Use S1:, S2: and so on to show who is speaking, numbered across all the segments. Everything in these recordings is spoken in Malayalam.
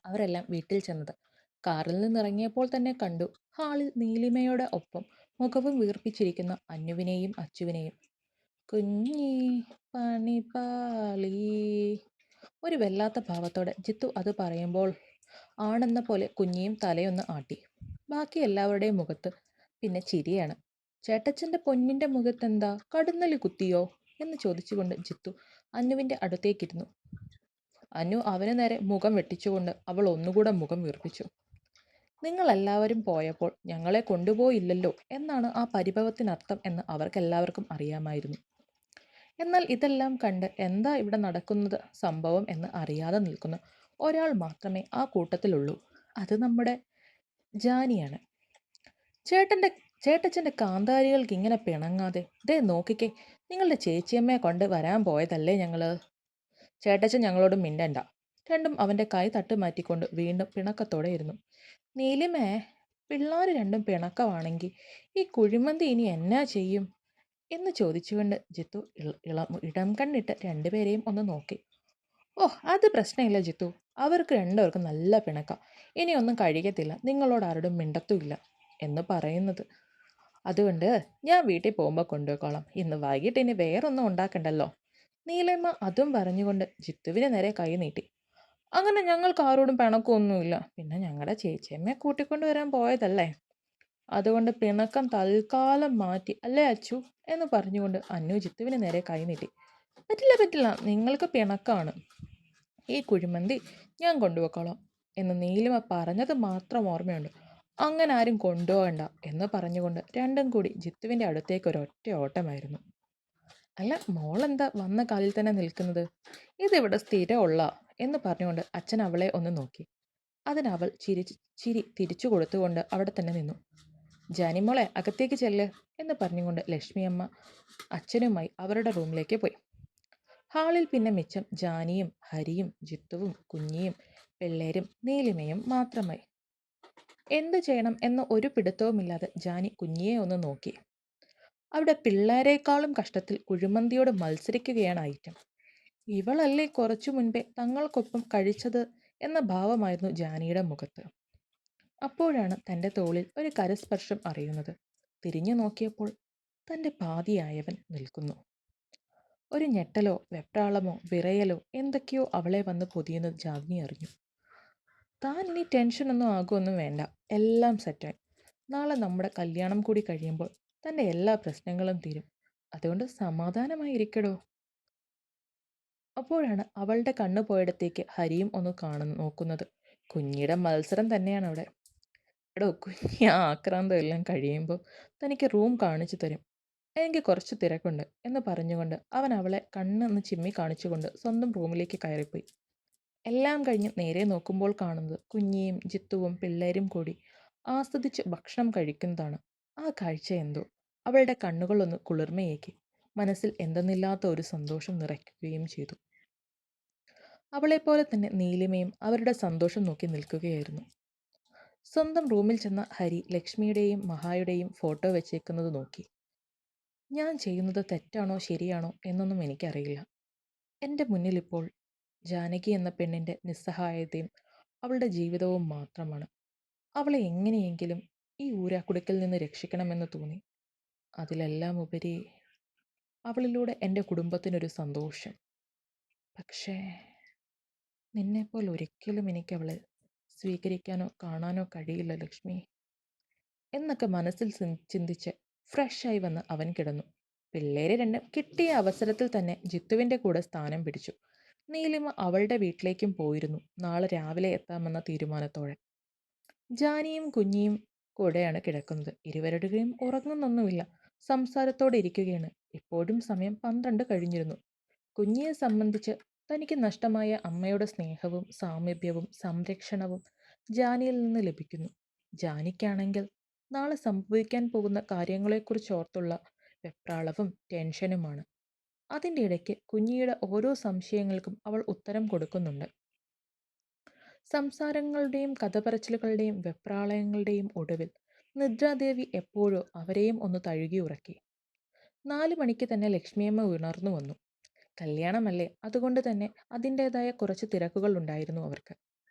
S1: അവരെല്ലാം വീട്ടിൽ ചെന്നത്. കാറിൽ നിന്നിറങ്ങിയപ്പോൾ തന്നെ കണ്ടു ഹാളിൽ നീലിമയുടെ ഒപ്പം മുഖവും വീർപ്പിച്ചിരിക്കുന്ന അന്നുവിനെയും അച്ചുവിനെയും. കുഞ്ഞി പണിപാളി. ഒരു വല്ലാത്ത ഭാവത്തോടെ ജിത്തു അത് പറയുമ്പോൾ ആണെന്ന പോലെ കുഞ്ഞിയും തലയൊന്ന് ആട്ടി. ബാക്കി എല്ലാവരുടെയും മുഖത്ത് പിന്നെ ചിരിയാണ്. ചേട്ടച്ചന്റെ പൊന്നിന്റെ മുഖത്തെന്താ കടുന്നല് കുത്തിയോ എന്ന് ചോദിച്ചുകൊണ്ട് ജിത്തു അന്നുവിന്റെ അടുത്തേക്കിരുന്നു. അനു അവന് നേരെ മുഖം വെട്ടിച്ചുകൊണ്ട് അവൾ ഒന്നുകൂടെ മുഖം വീർപ്പിച്ചു. നിങ്ങളെല്ലാവരും പോയപ്പോൾ ഞങ്ങളെ കൊണ്ടുപോയില്ലല്ലോ എന്നാണ് ആ പരിഭവത്തിനർത്ഥം എന്ന് അവർക്കെല്ലാവർക്കും അറിയാമായിരുന്നു. എന്നാൽ ഇതെല്ലാം കണ്ട് എന്താ ഇവിടെ നടക്കുന്നത് സംഭവം എന്ന് അറിയാതെ നിൽക്കുന്ന ഒരാൾ മാത്രമേ ആ കൂട്ടത്തിലുള്ളൂ. അത് നമ്മുടെ ജാനിയാണ്. ചേട്ടൻ്റെ ചേട്ടച്ചൻ്റെ കാന്താരികൾക്ക് ഇങ്ങനെ പിണങ്ങാതെ ദേ നോക്കിക്കേ, നിങ്ങളുടെ ചേച്ചിയമ്മയെ കൊണ്ട് വരാൻ പോയതല്ലേ ഞങ്ങള്. ചേട്ടച്ചൻ ഞങ്ങളോട് മിണ്ടണ്ട. രണ്ടും അവൻ്റെ കൈ തട്ട് മാറ്റിക്കൊണ്ട് വീണ്ടും പിണക്കത്തോടെ ഇരുന്നു. നീലിമേ, പിള്ളാര് രണ്ടും പിണക്കമാണെങ്കിൽ ഈ കുഴിമന്തി ഇനി എന്നാ ചെയ്യും എന്ന് ചോദിച്ചുകൊണ്ട് ജിത്തു ഇടം കണ്ണിട്ട് രണ്ടുപേരെയും ഒന്ന് നോക്കി. ഓഹ്, അത് പ്രശ്നമില്ല ജിത്തു. അവർക്ക് രണ്ടുപേർക്കും നല്ല പിണക്ക. ഇനിയൊന്നും കഴിക്കത്തില്ല, നിങ്ങളോട് ആരോടും മിണ്ടത്തുമില്ല എന്ന് പറയുന്നത്. അതുകൊണ്ട് ഞാൻ വീട്ടിൽ പോകുമ്പോൾ കൊണ്ടുപോയിക്കോളാം. ഇന്ന് വൈകിട്ട് ഇനി വേറൊന്നും ഉണ്ടാക്കണ്ടല്ലോ. നീലമ്മ അതും പറഞ്ഞുകൊണ്ട് ജിത്തുവിന് നേരെ കൈ നീട്ടി. അങ്ങനെ ഞങ്ങൾക്ക് ആരോടും പിണക്കമൊന്നുമില്ല. പിന്നെ ഞങ്ങളുടെ ചേച്ചിയമ്മയെ കൂട്ടിക്കൊണ്ട് വരാൻ പോയതല്ലേ. അതുകൊണ്ട് പിണക്കം തൽക്കാലം മാറ്റി അല്ലേ അച്ചു എന്ന് പറഞ്ഞുകൊണ്ട് അന്നു ജിത്തുവിന് നേരെ കൈ നീട്ടി. പറ്റില്ല പറ്റില്ല, നിങ്ങൾക്ക് പിണക്കാണ്. ഈ കുഴിമന്തി ഞാൻ കൊണ്ടുപോയിക്കോളാം എന്ന് നീലിമ പറഞ്ഞത് മാത്രം ഓർമ്മയുണ്ട്. അങ്ങനെ ആരും കൊണ്ടുപോകണ്ട എന്ന് പറഞ്ഞുകൊണ്ട് രണ്ടും കൂടി ജിത്തുവിൻ്റെ അടുത്തേക്ക് ഒരൊറ്റ ഓട്ടമായിരുന്നു. അല്ല, മോളെന്താ വന്ന കാലിൽ തന്നെ നിൽക്കുന്നത്? ഇതിവിടെ സ്ഥിരമുള്ള എന്ന് പറഞ്ഞുകൊണ്ട് അച്ഛൻ അവളെ ഒന്ന് നോക്കി. അതിനവൾ ചിരി തിരിച്ചു കൊടുത്തുകൊണ്ട് അവിടെ തന്നെ നിന്നു. ജാനിമോളെ അകത്തേക്ക് ചെല്ല് എന്ന് പറഞ്ഞുകൊണ്ട് ലക്ഷ്മിയമ്മ അച്ഛനുമായി അവരുടെ റൂമിലേക്ക് പോയി. ഹാളിൽ പിന്നെ മിച്ചം ജാനിയും ഹരിയും ജിത്തുവും കുഞ്ഞിയും പിള്ളേരും നീലിമയും മാത്രമായി. എന്തു ചെയ്യണം എന്ന ഒരു പിടുത്തവുമില്ലാതെ ജാനി കുഞ്ഞിയെ ഒന്ന് നോക്കി. അവിടെ പിള്ളേരെക്കാളും കഷ്ടത്തിൽ കുഴിമന്തിയോട് മത്സരിക്കുകയാണ് ഐറ്റം. ഇവളല്ലേ കുറച്ചു മുൻപേ തങ്ങൾക്കൊപ്പം കഴിച്ചത് എന്ന ഭാവമായിരുന്നു ജാനിയുടെ മുഖത്ത്. അപ്പോഴാണ് തൻ്റെ തോളിൽ ഒരു കരസ്പർശം അറിയുന്നത്. തിരിഞ്ഞു നോക്കിയപ്പോൾ തൻ്റെ പാതിയായവൻ നിൽക്കുന്നു. ഒരു ഞെട്ടലോ വെപ്രാളമോ വിറയലോ എന്തൊക്കെയോ അവളെ വന്ന് പൊതിയുന്നത് ജാഗ്നി അറിഞ്ഞു. താൻ ഇനി ടെൻഷനൊന്നും ആകുമൊന്നും വേണ്ട, എല്ലാം സെറ്റായി. നാളെ നമ്മുടെ കല്യാണം കൂടി കഴിയുമ്പോൾ തൻ്റെ എല്ലാ പ്രശ്നങ്ങളും തീരും. അതുകൊണ്ട് സമാധാനമായി ഇരിക്കടോ. അപ്പോഴാണ് അവളുടെ കണ്ണു പോയിടത്തേക്ക് ഹരിയും ഒന്ന് നോക്കുന്നത്. കുഞ്ഞിയുടെ മത്സരം തന്നെയാണ് അവിടെ. എടോ കുഞ്ഞി, ആ ആക്രാന്തം എല്ലാം കഴിയുമ്പോൾ തനിക്ക് റൂം കാണിച്ചു തരും. എനിക്ക് കുറച്ച് തിരക്കുണ്ട് എന്ന് പറഞ്ഞുകൊണ്ട് അവൻ അവളെ കണ്ണൊന്ന് ചിമ്മി കാണിച്ചുകൊണ്ട് സ്വന്തം റൂമിലേക്ക് കയറിപ്പോയി. എല്ലാം കഴിഞ്ഞ് നേരെ നോക്കുമ്പോൾ കാണുന്നത് കുഞ്ഞിയും ജിത്തുവും പിള്ളേരും കൂടി ആസ്വദിച്ച് ഭക്ഷണം കഴിക്കുന്നതാണ്. ആ കാഴ്ച എന്തോ അവളുടെ കണ്ണുകളൊന്ന് കുളിർമയേക്കി. മനസ്സിൽ എന്തെന്നില്ലാത്ത ഒരു സന്തോഷം നിറയ്ക്കുകയും ചെയ്തു. അവളെപ്പോലെ തന്നെ നീലിമയും അവരുടെ സന്തോഷം നോക്കി നിൽക്കുകയായിരുന്നു. സ്വന്തം റൂമിൽ ചെന്ന ഹരി ലക്ഷ്മിയുടെയും മഹായുടെയും ഫോട്ടോ വെച്ചേക്കുന്നത് നോക്കി. ഞാൻ ചെയ്യുന്നത് തെറ്റാണോ ശരിയാണോ എന്നൊന്നും എനിക്കറിയില്ല. എൻ്റെ മുന്നിലിപ്പോൾ ജാനകി എന്ന പെണ്ണിൻ്റെ നിസ്സഹായതയും അവളുടെ ജീവിതവും മാത്രമാണ്. അവളെ എങ്ങനെയെങ്കിലും ഈ ഊരാക്കുടുക്കിൽ നിന്ന് രക്ഷിക്കണമെന്ന് തോന്നി. അതിലെല്ലാം ഉപരി അവളിലൂടെ എൻ്റെ കുടുംബത്തിനൊരു സന്തോഷം. പക്ഷേ നിന്നെപ്പോലെ ഒരിക്കലും എനിക്കവളെ സ്വീകരിക്കാനോ കാണാനോ കഴിയില്ല ലക്ഷ്മി എന്നൊക്കെ മനസ്സിൽ ചിന്തിച്ച് ഫ്രഷായി വന്ന് അവൻ കിടന്നു. പിള്ളേരെ രണ്ടും കിട്ടിയ അവസരത്തിൽ തന്നെ ജിത്തുവിൻ്റെ കൂടെ സ്ഥാനം പിടിച്ചു. നീലിമ അവളുടെ വീട്ടിലേക്കും പോയിരുന്നു, നാളെ രാവിലെ എത്താമെന്ന തീരുമാനത്തോടെ. ജാനിയും കുഞ്ഞിയും കൂടെയാണ് കിടക്കുന്നത്. ഇരുവരുടെയും ഉറങ്ങുന്നൊന്നുമില്ല, സംസാരത്തോടെ ഇരിക്കുകയാണ്. ഇപ്പോഴും സമയം 12 കഴിഞ്ഞിരുന്നു. കുഞ്ഞിയെ സംബന്ധിച്ച് തനിക്ക് നഷ്ടമായ അമ്മയുടെ സ്നേഹവും സാമീപ്യവും സംരക്ഷണവും ജാനിയിൽ നിന്ന് ലഭിക്കുന്നു. ജാനിക്കാണെങ്കിൽ നാളെ സംഭവിക്കാൻ പോകുന്ന കാര്യങ്ങളെക്കുറിച്ച് ഓർത്തുള്ള വെപ്രാളവും ടെൻഷനുമാണ്. അതിൻ്റെ ഇടയ്ക്ക് കുഞ്ഞിയുടെ ഓരോ സംശയങ്ങൾക്കും അവൾ ഉത്തരം കൊടുക്കുന്നുണ്ട്. സംസാരങ്ങളുടെയും കഥപറച്ചിലുകളുടെയും വെപ്രാളങ്ങളുടെയും ഒടുവിൽ നിദ്രാദേവി എപ്പോഴോ അവരെയും ഒന്ന് തഴുകി ഉറക്കി. 4 മണിക്ക് തന്നെ ലക്ഷ്മിയമ്മ ഉണർന്നു വന്നു. കല്യാണമല്ലേ, അതുകൊണ്ട് തന്നെ അതിൻ്റെതായ കുറച്ച് തിരക്കുകൾ ഉണ്ടായിരുന്നു അവർക്ക്.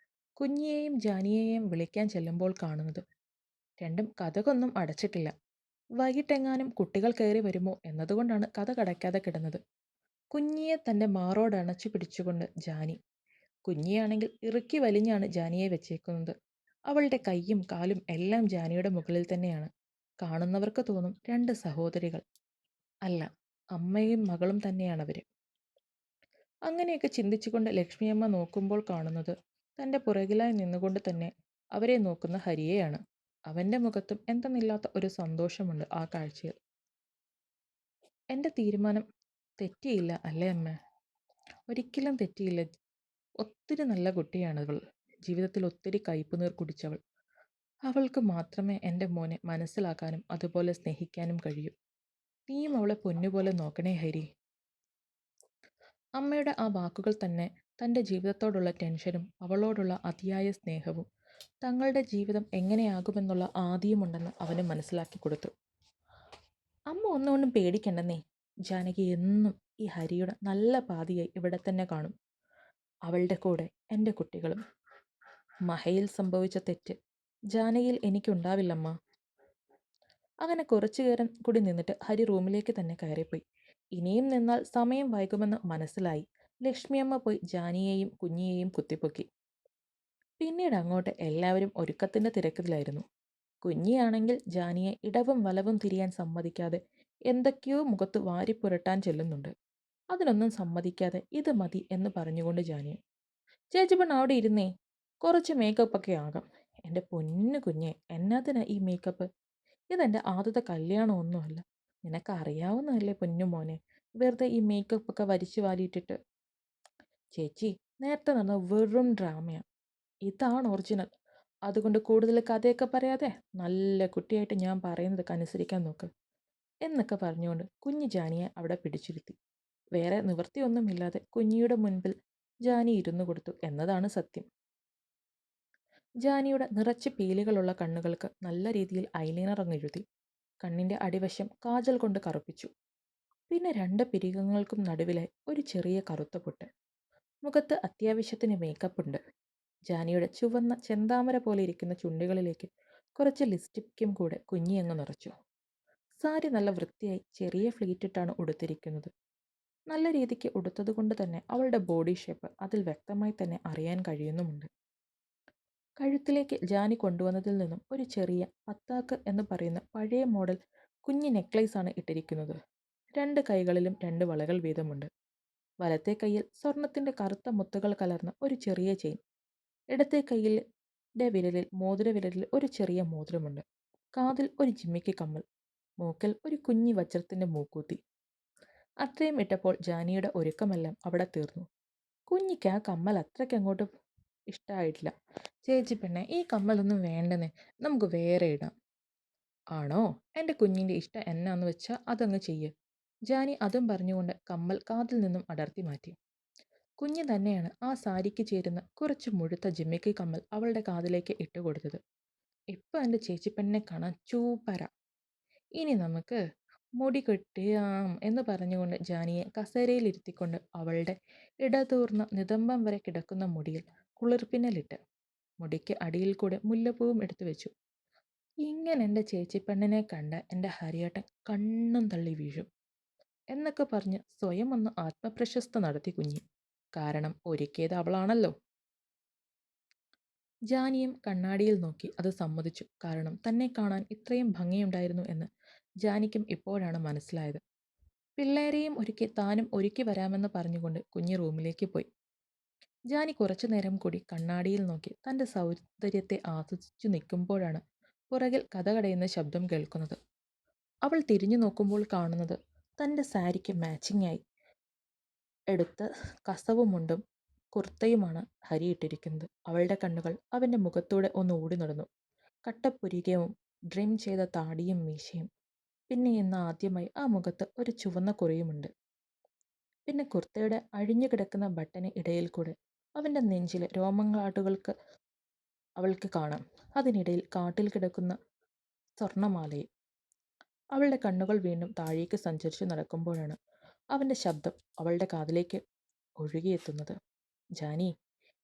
S1: കുഞ്ഞിയെയും ജാനിയെയും വിളിക്കാൻ ചെല്ലുമ്പോൾ കാണുന്നത്. രണ്ടും കതകൊന്നും അടച്ചിട്ടില്ല. വൈകിട്ടെങ്ങാനും കുട്ടികൾ കയറി വരുമോ എന്നതുകൊണ്ടാണ് കതകടയ്ക്കാതെ കിടന്നത്. കുഞ്ഞിയെ തൻ്റെ മാറോടണച്ചു പിടിച്ചുകൊണ്ട് ജാനി. കുഞ്ഞിയാണെങ്കിൽ ഇറുക്കി വലിഞ്ഞാണ് ജാനിയെ വെച്ചേക്കുന്നത്. അവളുടെ കൈയും കാലും എല്ലാം ജാനിയുടെ മുകളിൽ തന്നെയാണ്. കാണുന്നവർക്ക് തോന്നും രണ്ട് സഹോദരികൾ. അല്ല, അമ്മയും മകളും തന്നെയാണവര്. അങ്ങനെയൊക്കെ ചിന്തിച്ചുകൊണ്ട് ലക്ഷ്മിയമ്മ നോക്കുമ്പോൾ കാണുന്നത് തൻ്റെ പുറകിലായി നിന്നുകൊണ്ട് തന്നെ അവരെ നോക്കുന്ന ഹരിയെയാണ്. അവൻ്റെ മുഖത്തും എന്തെന്നില്ലാത്ത ഒരു സന്തോഷമുണ്ട് ആ കാഴ്ചയിൽ. എൻ്റെ തീരുമാനം തെറ്റിയില്ല അല്ലേ അമ്മ? ഒരിക്കലും തെറ്റിയില്ല. ഒത്തിരി നല്ല കുട്ടിയാണവൾ. ജീവിതത്തിൽ ഒത്തിരി കയ്പുനീർ കുടിച്ചവൾ. അവൾക്ക് മാത്രമേ എൻ്റെ മോനെ മനസ്സിലാക്കാനും അതുപോലെ സ്നേഹിക്കാനും കഴിയൂ. നീയും അവളെ പൊന്നുപോലെ നോക്കണേ ഹരി. അമ്മയുടെ ആ വാക്കുകൾ തന്നെ തൻ്റെ ജീവിതത്തോടുള്ള ടെൻഷനും അവളോടുള്ള അതിയായ സ്നേഹവും തങ്ങളുടെ ജീവിതം എങ്ങനെയാകുമെന്നുള്ള ആദിയുമുണ്ടെന്ന് അവന് മനസ്സിലാക്കി കൊടുത്തു. അമ്മ ഒന്നുകൊണ്ടും പേടിക്കണ്ടെന്നേ. ജാനകി എന്നും ഈ ഹരിയുടെ നല്ല പാതിയായി ഇവിടെ തന്നെ കാണും. അവളുടെ കൂടെ എൻ്റെ കുട്ടികളും. മഹയിൽ സംഭവിച്ച തെറ്റ് ജാനകിയിൽ എനിക്കുണ്ടാവില്ലമ്മ. അങ്ങനെ കുറച്ചു നേരം കൂടി നിന്നിട്ട് ഹരി റൂമിലേക്ക് തന്നെ കയറിപ്പോയി. ഇനിയും നിന്നാൽ സമയം വൈകുമെന്ന് മനസ്സിലായി. ലക്ഷ്മിയമ്മ പോയി ജാനിയെയും കുഞ്ഞിയെയും കുത്തിപ്പൊക്കി. പിന്നീട് അങ്ങോട്ട് എല്ലാവരും ഒരുക്കത്തിൻ്റെ തിരക്കിലായിരുന്നു. കുഞ്ഞിയാണെങ്കിൽ ജാനിയെ ഇടവും വലവും തിരിയാൻ സമ്മതിക്കാതെ എന്തൊക്കെയോ മുഖത്ത് വാരിപ്പുരട്ടാൻ ചെല്ലുന്നുണ്ട്. അതിനൊന്നും സമ്മതിക്കാതെ ഇത് മതി എന്ന് പറഞ്ഞുകൊണ്ട് ജാനിയെ. ചേച്ചി പെണ്ണ് അവിടെ ഇരുന്നേ, കുറച്ച് മേക്കപ്പ് ഒക്കെ ആകാം. എൻ്റെ പൊന്നു കുഞ്ഞെ, എന്നാത്തിനാ ഈ മേക്കപ്പ്? ഇതെൻ്റെ ആദ്യത്തെ കല്യാണമൊന്നുമല്ല. നിനക്ക് അറിയാവുന്നതല്ലേ പൊന്നു മോനെ, വെറുതെ ഈ മേക്കപ്പ് ഒക്കെ വലിച്ചു വാരിയിട്ടിട്ട്. ചേച്ചി, നേരത്തെ നടന്ന വെറും ഡ്രാമയാണ്. ഇതാണ് ഒറിജിനൽ. അതുകൊണ്ട് കൂടുതൽ കഥയൊക്കെ പറയാതെ നല്ല കുട്ടിയായിട്ട് ഞാൻ പറയുന്നതൊക്കെ അനുസരിക്കാൻ നോക്ക് എന്നൊക്കെ പറഞ്ഞുകൊണ്ട് കുഞ്ഞു ജാനിയെ അവിടെ പിടിച്ചിരുത്തി. വേറെ നിവൃത്തിയൊന്നുമില്ലാതെ കുഞ്ഞിയുടെ മുൻപിൽ ജാനി ഇരുന്നു കൊടുത്തു എന്നതാണ് സത്യം. ജാനിയുടെ നിറച്ച് പീലികളുള്ള കണ്ണുകൾക്ക് നല്ല രീതിയിൽ ഐലൈനർ അങ്ങ് എഴുതി. കണ്ണിൻ്റെ അടിവശം കാജൽ കൊണ്ട് കറുപ്പിച്ചു. പിന്നെ രണ്ട് പിരികങ്ങൾക്കും നടുവിലെ ഒരു ചെറിയ കറുത്ത പൊട്ട്. മുഖത്ത് അത്യാവശ്യത്തിന് മേക്കപ്പ് ഉണ്ട്. ജാനിയുടെ ചുവന്ന ചെന്താമര പോലെ ഇരിക്കുന്ന ചുണ്ടുകളിലേക്ക് കുറച്ച് ലിപ്സ്റ്റിക്കും കൂടെ കുഞ്ഞി അങ്ങ് നിറച്ചു. സാരി നല്ല വൃത്തിയായി ചെറിയ ഫ്ലീറ്റിട്ടാണ് ഉടുത്തിരിക്കുന്നത്. നല്ല രീതിക്ക് ഉടുത്തതുകൊണ്ട് തന്നെ അവളുടെ ബോഡി ഷേപ്പ് അതിൽ വ്യക്തമായി തന്നെ അറിയാൻ കഴിയുന്നുമുണ്ട്. കഴുത്തിലേക്ക് ജാനി കൊണ്ടുവന്നതിൽ നിന്നും ഒരു ചെറിയ പത്താക്ക് എന്ന് പറയുന്ന പഴയ മോഡൽ കുഞ്ഞി നെക്ലേസ് ആണ് ഇട്ടിരിക്കുന്നത്. രണ്ട് കൈകളിലും രണ്ട് വളകൾ വീതമുണ്ട്. വലത്തെ കൈയിൽ സ്വർണത്തിൻ്റെ കറുത്ത മുത്തുകൾ കലർന്ന ഒരു ചെറിയ ചെയിൻ. ഇടത്തെ കൈയിലെ വിരലിൽ മോതിരവിരലിൽ ഒരു ചെറിയ മോതിരമുണ്ട്. കാതിൽ ഒരു ജിമ്മിക്ക് കമ്മൽ. മൂക്കിൽ ഒരു കുഞ്ഞി വജ്രത്തിൻ്റെ മൂക്കൂത്തി. അത്രയും ഇട്ടപ്പോൾ ജാനിയുടെ ഒരുക്കമെല്ലാം അവിടെ തീർന്നു. കുഞ്ഞിക്ക് ആ കമ്മൽ അത്രയ്ക്ക് അങ്ങോട്ട് ഇഷ്ടമായിട്ടില്ല. ചേച്ചി പെണ്ണെ, ഈ കമ്മലൊന്നും വേണ്ടെന്നേ, നമുക്ക് വേറെ ഇടാം. ആണോ? എൻ്റെ കുഞ്ഞിൻ്റെ ഇഷ്ടം എന്നാന്ന് വെച്ചാൽ അതങ്ങ് ചെയ്യ്. ജാനി അതും പറഞ്ഞുകൊണ്ട് കമ്മൽ കാതിൽ നിന്നും അടർത്തി മാറ്റി. കുഞ്ഞ് തന്നെയാണ് ആ സാരിക്ക് ചേരുന്ന കുറച്ച് മുഴുത്ത ജിമ്മിക്ക് കമ്മൽ അവളുടെ കാതിലേക്ക് ഇട്ടുകൊടുത്തത്. ഇപ്പം എൻ്റെ ചേച്ചിപ്പെണ്ണിനെ കാണാൻ ചൂപ്പരാ. ഇനി നമുക്ക് മുടി കെട്ടിയാം എന്ന് പറഞ്ഞുകൊണ്ട് ജാനിയെ കസേരയിലിരുത്തിക്കൊണ്ട് അവളുടെ ഇടതൂർന്ന നിതംബം വരെ കിടക്കുന്ന മുടിയിൽ കുളിർപ്പിന്നലിട്ട് മുടിക്ക് അടിയിൽ കൂടെ മുല്ലപ്പൂവും എടുത്തു വെച്ചു. ഇങ്ങനെ എൻ്റെ ചേച്ചിപ്പെണ്ണിനെ കണ്ട എൻ്റെ ഹരിയേട്ടൻ കണ്ണും തള്ളി വീഴും എന്നൊക്കെ പറഞ്ഞ് സ്വയം ഒന്ന് ആത്മപ്രശസ്ത നടത്തി കുഞ്ഞി. കാരണം ഒരുക്കിയത് അവളാണല്ലോ. ജാനിയും കണ്ണാടിയിൽ നോക്കി അത് സമ്മതിച്ചു. കാരണം തന്നെ കാണാൻ ഇത്രയും ഭംഗിയുണ്ടായിരുന്നു എന്ന് ജാനിക്കും ഇപ്പോഴാണ് മനസ്സിലായത്. പിള്ളേരെയും ഒരുക്കി താനും ഒരുക്കി വരാമെന്ന് പറഞ്ഞുകൊണ്ട് കുഞ്ഞി റൂമിലേക്ക് പോയി. ജാനി കുറച്ചു നേരം കൂടി കണ്ണാടിയിൽ നോക്കി തൻ്റെ സൗന്ദര്യത്തെ ആസ്വദിച്ചു നിൽക്കുമ്പോഴാണ് പുറകിൽ കതകടയുന്ന ശബ്ദം കേൾക്കുന്നത്. അവൾ തിരിഞ്ഞു നോക്കുമ്പോൾ കാണുന്നത് തൻ്റെ സാരിക്ക് മാച്ചിങ്ങായി എടുത്ത കസവും മുണ്ടും കുർത്തയുമാണ് ഹരി ഇട്ടിരിക്കുന്നത്. അവളുടെ കണ്ണുകൾ അവൻ്റെ മുഖത്തൂടെ ഒന്ന് ഓടി നടന്നു. കട്ടപ്പുരികവും ഡ്രിം ചെയ്ത താടിയും മീശയും. പിന്നെ ഇന്ന് ആദ്യമായി ആ മുഖത്ത് ഒരു ചുവന്ന കുറിയുമുണ്ട്. പിന്നെ കുർത്തയുടെ അഴിഞ്ഞു കിടക്കുന്ന ബട്ടന് ഇടയിൽ കൂടെ അവൻ്റെ നെഞ്ചിലെ രോമങ്ങളാട്ടുകൾക്ക് അവൾക്ക് കാണാം. അതിനിടയിൽ കാട്ടിൽ കിടക്കുന്ന സ്വർണമാലയും. അവളുടെ കണ്ണുകൾ വീണ്ടും താഴേക്ക് സഞ്ചരിച്ചു നടക്കുമ്പോഴാണ് അവൻ്റെ ശബ്ദം അവളുടെ കാതിലേക്ക് ഒഴുകിയെത്തുന്നത്. ജാനി,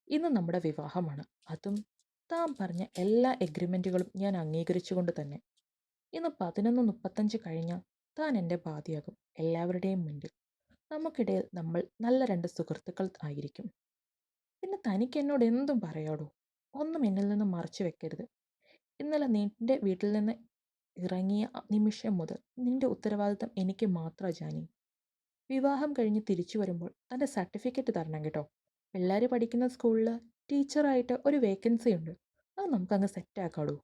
S1: ഇന്ന് നമ്മുടെ വിവാഹമാണ്. അതും താൻ പറഞ്ഞ എല്ലാ എഗ്രിമെന്റുകളും ഞാൻ അംഗീകരിച്ചുകൊണ്ട് തന്നെ. ഇന്ന് 11:35 കഴിഞ്ഞാൽ താൻ എൻ്റെ ഭാര്യയാകും, എല്ലാവരുടെയും മുൻപിൽ. നമുക്കിടയിൽ നമ്മൾ നല്ല രണ്ട് സുഹൃത്തുക്കൾ ആയിരിക്കും. പിന്നെ തനിക്ക് എന്നോട് എന്തും പറയാടോ. ഒന്നും എന്നിൽ നിന്ന് മറച്ചു വെക്കരുത്. ഇന്നലെ നിന്റെ വീട്ടിൽ നിന്ന് ഇറങ്ങിയ നിമിഷം മുതൽ നിന്റെ ഉത്തരവാദിത്തം എനിക്ക് മാത്രാ ജാനി. വിവാഹം കഴിഞ്ഞ് തിരിച്ചു വരുമ്പോൾ തൻ്റെ സർട്ടിഫിക്കറ്റ് തരണം കേട്ടോ. പിള്ളേർ പഠിക്കുന്ന സ്കൂളിൽ ടീച്ചറായിട്ട് ഒരു വേക്കൻസി ഉണ്ട്. അത് നമുക്കങ്ങ് സെറ്റാക്കാടോ.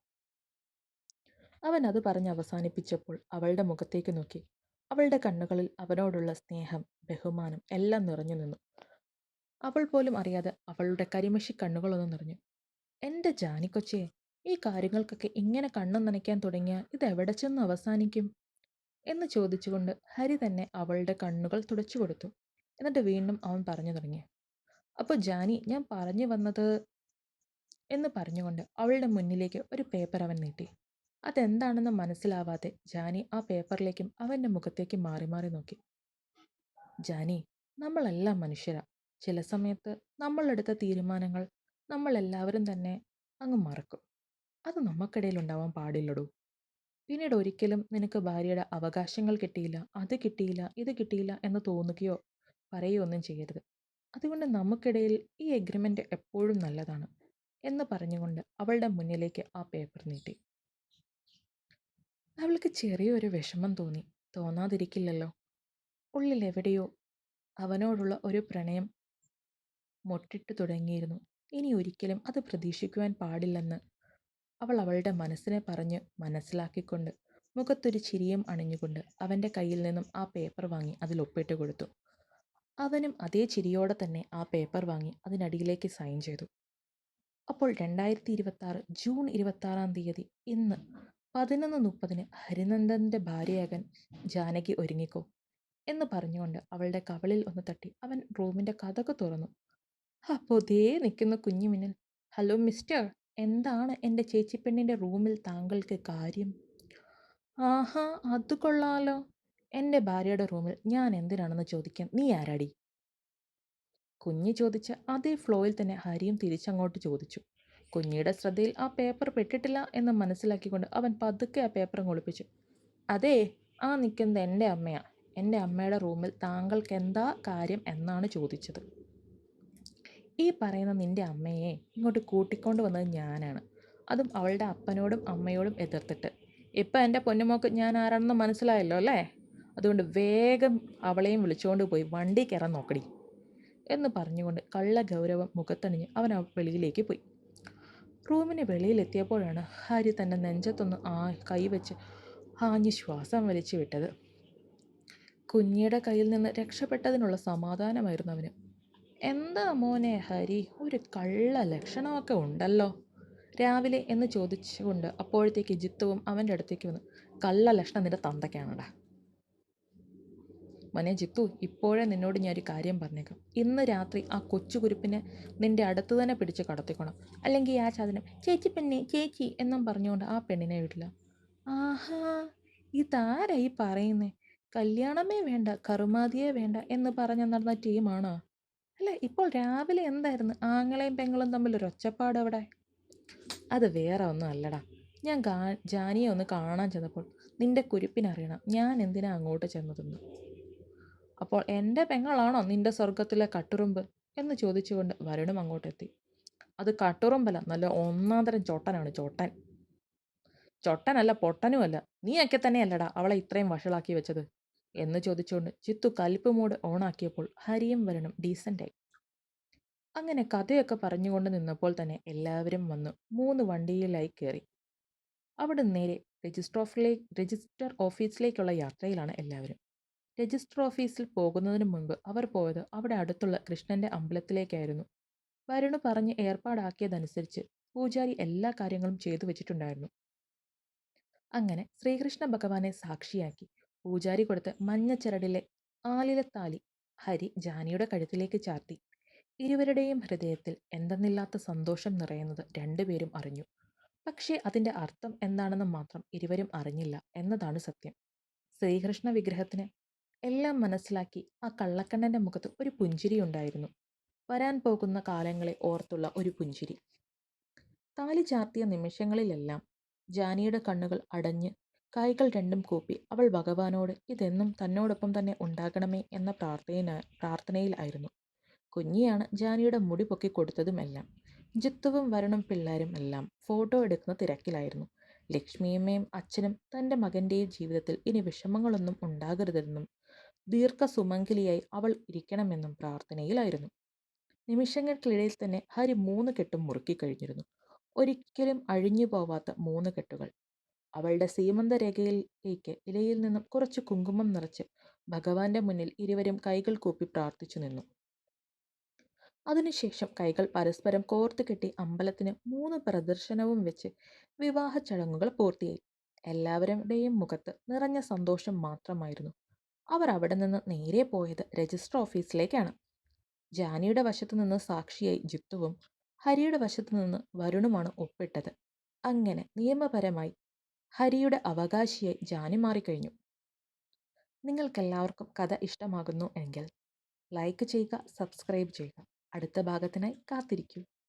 S1: അവൻ അത് പറഞ്ഞ് അവസാനിപ്പിച്ചപ്പോൾ അവളുടെ മുഖത്തേക്ക് നോക്കി. അവളുടെ കണ്ണുകളിൽ അവനോടുള്ള സ്നേഹം, ബഹുമാനം എല്ലാം നിറഞ്ഞു നിന്നു. അവൾ പോലും അറിയാതെ അവളുടെ കരിമഷി കണ്ണുകളൊന്ന് നിറഞ്ഞു. എൻ്റെ ജാനിക്കൊച്ചേ, ഈ കാര്യങ്ങൾക്കൊക്കെ ഇങ്ങനെ കണ്ണു നനയ്ക്കാൻ തുടങ്ങിയാൽ ഇതെവിടെ ചെന്ന് അവസാനിക്കും എന്ന് ചോദിച്ചുകൊണ്ട് ഹരി തന്നെ അവളുടെ കണ്ണുകൾ തുടച്ചു കൊടുത്തു. എന്നിട്ട് വീണ്ടും അവൻ പറഞ്ഞു തുടങ്ങി. അപ്പോൾ ജാനി, ഞാൻ പറഞ്ഞു വന്നത് എന്ന് പറഞ്ഞുകൊണ്ട് അവളുടെ മുന്നിലേക്ക് ഒരു പേപ്പർ അവൻ നീട്ടി. അതെന്താണെന്ന് മനസ്സിലാവാതെ ജാനി ആ പേപ്പറിലേക്കും അവൻ്റെ മുഖത്തേക്കും മാറി മാറി നോക്കി. ജാനി, നമ്മളെല്ലാം മനുഷ്യരാ. ചില സമയത്ത് നമ്മളെടുത്ത തീരുമാനങ്ങൾ നമ്മളെല്ലാവരും തന്നെ അങ്ങ് മറക്കും. അത് നമുക്കിടയിൽ ഉണ്ടാവാൻ പാടില്ലടോ. പിന്നീട് ഒരിക്കലും നിനക്ക് ഭാര്യയുടെ അവകാശങ്ങൾ കിട്ടിയില്ല, അത് കിട്ടിയില്ല, ഇത് കിട്ടിയില്ല എന്ന് തോന്നുകയോ പറയുകയോ ഒന്നും ചെയ്യരുത്. അതുകൊണ്ട് നമുക്കിടയിൽ ഈ എഗ്രിമെൻ്റ് എപ്പോഴും നല്ലതാണ് എന്ന് പറഞ്ഞുകൊണ്ട് അവളുടെ മുന്നിലേക്ക് ആ പേപ്പർ നീട്ടി. അവൾക്ക് ചെറിയൊരു വിഷമം തോന്നി. തോന്നാതിരിക്കില്ലല്ലോ. ഉള്ളിൽ എവിടെയോ അവനോടുള്ള ഒരു പ്രണയം മൊട്ടിട്ടു തുടങ്ങിയിരുന്നു. ഇനി ഒരിക്കലും അത് പ്രതീക്ഷിക്കുവാൻ പാടില്ലെന്ന് അവൾ അവളുടെ മനസ്സിനെ പറഞ്ഞ് മനസ്സിലാക്കിക്കൊണ്ട് മുഖത്തൊരു ചിരിയും അണിഞ്ഞുകൊണ്ട് അവൻ്റെ കയ്യിൽ നിന്നും ആ പേപ്പർ വാങ്ങി അതിൽ ഒപ്പിട്ട് കൊടുത്തു. അവനും അതേ ചിരിയോടെ തന്നെ ആ പേപ്പർ വാങ്ങി അതിനടിയിലേക്ക് സൈൻ ചെയ്തു. അപ്പോൾ 2026 ജൂൺ 26-ാം തീയതി ഇന്ന് 11:30 ഹരിനന്ദൻ്റെ ഭാര്യയാകാൻ ജാനകി ഒരുങ്ങിക്കോ എന്ന് പറഞ്ഞുകൊണ്ട് അവളുടെ കവളിൽ ഒന്ന് തട്ടി അവൻ റൂമിൻ്റെ കതക് തുറന്നു. അപ്പോൾ ദേ നിൽക്കുന്ന കുഞ്ഞുമിന്നൽ. ഹലോ മിസ്റ്റർ, എന്താണ് എൻ്റെ ചേച്ചിപ്പെണ്ണിൻ്റെ റൂമിൽ താങ്കൾക്ക് കാര്യം? ആഹാ, അത് കൊള്ളാലോ. എൻ്റെ ഭാര്യയുടെ റൂമിൽ ഞാൻ എന്തിനാണെന്ന് ചോദിക്കാൻ നീ ആരാടി? കുഞ്ഞി ചോദിച്ച അതേ ഫ്ലോയിൽ തന്നെ ഹരിയും തിരിച്ചങ്ങോട്ട് ചോദിച്ചു. കുഞ്ഞിയുടെ ശ്രദ്ധയിൽ ആ പേപ്പർ പെട്ടിട്ടില്ല എന്ന് മനസ്സിലാക്കിക്കൊണ്ട് അവൻ പതുക്കെ ആ പേപ്പർ ഒളിപ്പിച്ചു. അതേ, ആ നിൽക്കുന്നത് എൻ്റെ അമ്മയാ. എൻ്റെ അമ്മയുടെ റൂമിൽ താങ്കൾക്ക് എന്താ കാര്യം എന്നാണ് ചോദിച്ചത്. ഈ പറയുന്ന നിൻ്റെ അമ്മയെ ഇങ്ങോട്ട് കൂട്ടിക്കൊണ്ട് വന്നത് ഞാനാണ്. അതും അവളുടെ അപ്പനോടും അമ്മയോടും എതിർത്തിട്ട്. ഇപ്പം എൻ്റെ പൊന്നുമോക്ക് ഞാൻ ആരാണെന്ന് മനസ്സിലായല്ലോ അല്ലേ? അതുകൊണ്ട് വേഗം അവളെയും വിളിച്ചുകൊണ്ട് പോയി വണ്ടി കയറാൻ നോക്കടി എന്ന് പറഞ്ഞുകൊണ്ട് കള്ള ഗൗരവം മുഖത്തണിഞ്ഞ് അവൻ വെളിയിലേക്ക് പോയി. റൂമിന് വെളിയിലെത്തിയപ്പോഴാണ് ഹരി തൻ്റെ നെഞ്ചത്തൊന്ന് കൈവച്ച് ആഞ്ഞ് ശ്വാസം വലിച്ചു വിട്ടത്. കുഞ്ഞിയുടെ കയ്യിൽ നിന്ന് രക്ഷപ്പെട്ടതിനുള്ള സമാധാനമായിരുന്നു അവന്. എന്താ മോനെ ഹരി, ഒരു കള്ള ലക്ഷണമൊക്കെ ഉണ്ടല്ലോ രാവിലെ എന്ന് ചോദിച്ചുകൊണ്ട് അപ്പോഴത്തേക്ക് ജിത്തുവും അവൻ്റെ അടുത്തേക്ക് വന്നു. കള്ള ലക്ഷണം നിന്റെ തന്തയ്ക്കാണടാ. മോനെ ജിത്തു, ഇപ്പോഴേ നിന്നോട് ഞാനൊരു കാര്യം പറഞ്ഞേക്കാം. ഇന്ന് രാത്രി ആ കൊച്ചുകുരുപ്പിനെ നിൻ്റെ അടുത്ത് തന്നെ പിടിച്ച് കടത്തിക്കണം. അല്ലെങ്കിൽ ആ ചാതിനെ ചേച്ചി പെണ്ണെ ചേച്ചി എന്നും പറഞ്ഞുകൊണ്ട് ആ പെണ്ണിനെ വിടില്ല. ആഹാ, ഇതാരായി പറയുന്നേ? കല്യാണമേ വേണ്ട, കറുമാതിയേ വേണ്ട എന്ന് പറഞ്ഞ് നടന്ന ടീമാണോ? അല്ല, ഇപ്പോൾ രാവിലെ എന്തായിരുന്നു ആങ്ങളെയും പെങ്ങളും തമ്മിൽ ഒരു ഒച്ചപ്പാട് അവിടെ? അത് വേറെ ഒന്നും അല്ലടാ. ഞാൻ ജാനിയെ ഒന്ന് കാണാൻ ചെന്നപ്പോൾ നിന്റെ കുരിപ്പിനറിയണം ഞാൻ എന്തിനാ അങ്ങോട്ട് ചെന്നതെന്ന്. അപ്പോൾ എൻ്റെ പെങ്ങളാണോ നിന്റെ സ്വർഗത്തിലെ കട്ടുറുമ്പ് എന്ന് ചോദിച്ചുകൊണ്ട് വരുണും അങ്ങോട്ടെത്തി. അത് കട്ടുറുമ്പല്ല, നല്ല ഒന്നാം തരം ചൊട്ടനാണ്, ചൊട്ടൻ. ചൊട്ടനല്ല, പൊട്ടനുമല്ല. നീയൊക്കെ തന്നെയല്ലടാ അവളെ ഇത്രയും വഷളാക്കി വെച്ചത് എന്ന് ചോദിച്ചുകൊണ്ട് ചിത്തു കലിപ്പ് മോഡ് ഓണാക്കിയപ്പോൾ ഹരിയും വരുണും ഡീസൻ്റായി. അങ്ങനെ കഥയൊക്കെ പറഞ്ഞുകൊണ്ട് നിന്നപ്പോൾ തന്നെ എല്ലാവരും വന്നു 3 വണ്ടിയിലായി കയറി. അവിടെ നേരെ രജിസ്റ്റർ ഓഫീസിലേക്കുള്ള യാത്രയിലാണ് എല്ലാവരും. രജിസ്റ്റർ ഓഫീസിൽ പോകുന്നതിന് മുൻപ് അവർ പോയത് അവിടെ അടുത്തുള്ള കൃഷ്ണൻ്റെ അമ്പലത്തിലേക്കായിരുന്നു. വരുണ് പറഞ്ഞ് ഏർപ്പാടാക്കിയതനുസരിച്ച് പൂജാരി എല്ലാ കാര്യങ്ങളും ചെയ്തു വെച്ചിട്ടുണ്ടായിരുന്നു. അങ്ങനെ ശ്രീകൃഷ്ണ ഭഗവാനെ സാക്ഷിയാക്കി പൂജാരി കൊടുത്ത മഞ്ഞച്ചരടിലെ ആലിലത്താലി ഹരി ജാനിയുടെ കഴുത്തിലേക്ക് ചാർത്തി. ഇരുവരുടെയും ഹൃദയത്തിൽ എന്തെന്നില്ലാത്ത സന്തോഷം നിറയുന്നത് രണ്ടുപേരും അറിഞ്ഞു. പക്ഷേ അതിൻ്റെ അർത്ഥം എന്താണെന്ന് മാത്രം ഇരുവരും അറിഞ്ഞില്ല എന്നതാണ് സത്യം. ശ്രീകൃഷ്ണ വിഗ്രഹത്തിന് എല്ലാം മനസ്സിലാക്കി ആ കള്ളക്കണ്ണൻ്റെ മുഖത്ത് ഒരു പുഞ്ചിരി ഉണ്ടായിരുന്നു. വരാൻ പോകുന്ന കാലങ്ങളെ ഓർത്തുള്ള ഒരു പുഞ്ചിരി. താലി ചാർത്തിയ നിമിഷങ്ങളിലെല്ലാം ജാനിയുടെ കണ്ണുകൾ അടഞ്ഞ് കൈകൾ രണ്ടും കൂപ്പി അവൾ ഭഗവാനോട് ഇതെന്നും തന്നോടൊപ്പം തന്നെ ഉണ്ടാകണമേ എന്ന പ്രാർത്ഥനയിലായിരുന്നു. കുഞ്ഞിയാണ് ജാനിയുടെ മുടി പൊക്കി കൊടുത്തതുമെല്ലാം. ജിത്തുവും വരുണും പിള്ളേരും എല്ലാം ഫോട്ടോ എടുക്കുന്ന തിരക്കിലായിരുന്നു. ലക്ഷ്മിയമ്മയും അച്ഛനും തൻ്റെ മകൻ്റെ ജീവിതത്തിൽ ഇനി വിഷമങ്ങളൊന്നും ഉണ്ടാകരുതെന്നും ദീർഘസുമംഗലിയായി അവൾ ഇരിക്കണമെന്നും പ്രാർത്ഥനയിലായിരുന്നു. നിമിഷങ്ങൾക്കിടയിൽ തന്നെ ഹരി 3 കെട്ടും മുറുക്കിക്കഴിഞ്ഞിരുന്നു. ഒരിക്കലും അഴിഞ്ഞു പോവാത്ത 3 കെട്ടുകൾ. അവളുടെ സീമന്തരേഖയിലേക്ക് ഇലയിൽ നിന്നും കുറച്ച് കുങ്കുമം നിറച്ച് ഭഗവാന്റെ മുന്നിൽ ഇരുവരും കൈകൾ കൂപ്പി പ്രാർത്ഥിച്ചു നിന്നു. അതിനുശേഷം കൈകൾ പരസ്പരം കോർത്തു കെട്ടി അമ്പലത്തിന് 3 പ്രദർശനവും വെച്ച് വിവാഹ ചടങ്ങുകൾ പൂർത്തിയായി. എല്ലാവരുടെയും മുഖത്ത് നിറഞ്ഞ സന്തോഷം മാത്രമായിരുന്നു. അവർ അവിടെ നിന്ന് നേരെ പോയത് രജിസ്റ്റർ ഓഫീസിലേക്കാണ്. ജാനിയുടെ വശത്തു നിന്ന് സാക്ഷിയായി ജിത്തുവും ഹരിയുടെ വശത്തു നിന്ന് വരുണുമാണ് ഒപ്പിട്ടത്. അങ്ങനെ നിയമപരമായി ഹരിയുടെ അവകാശിയായി ജാനി മാറിക്കഴിഞ്ഞു. നിങ്ങൾക്കെല്ലാവർക്കും കഥ ഇഷ്ടമാകുന്നു എങ്കിൽ ലൈക്ക് ചെയ്യുക, സബ്സ്ക്രൈബ് ചെയ്യുക. അടുത്ത ഭാഗത്തിനായി കാത്തിരിക്കൂ.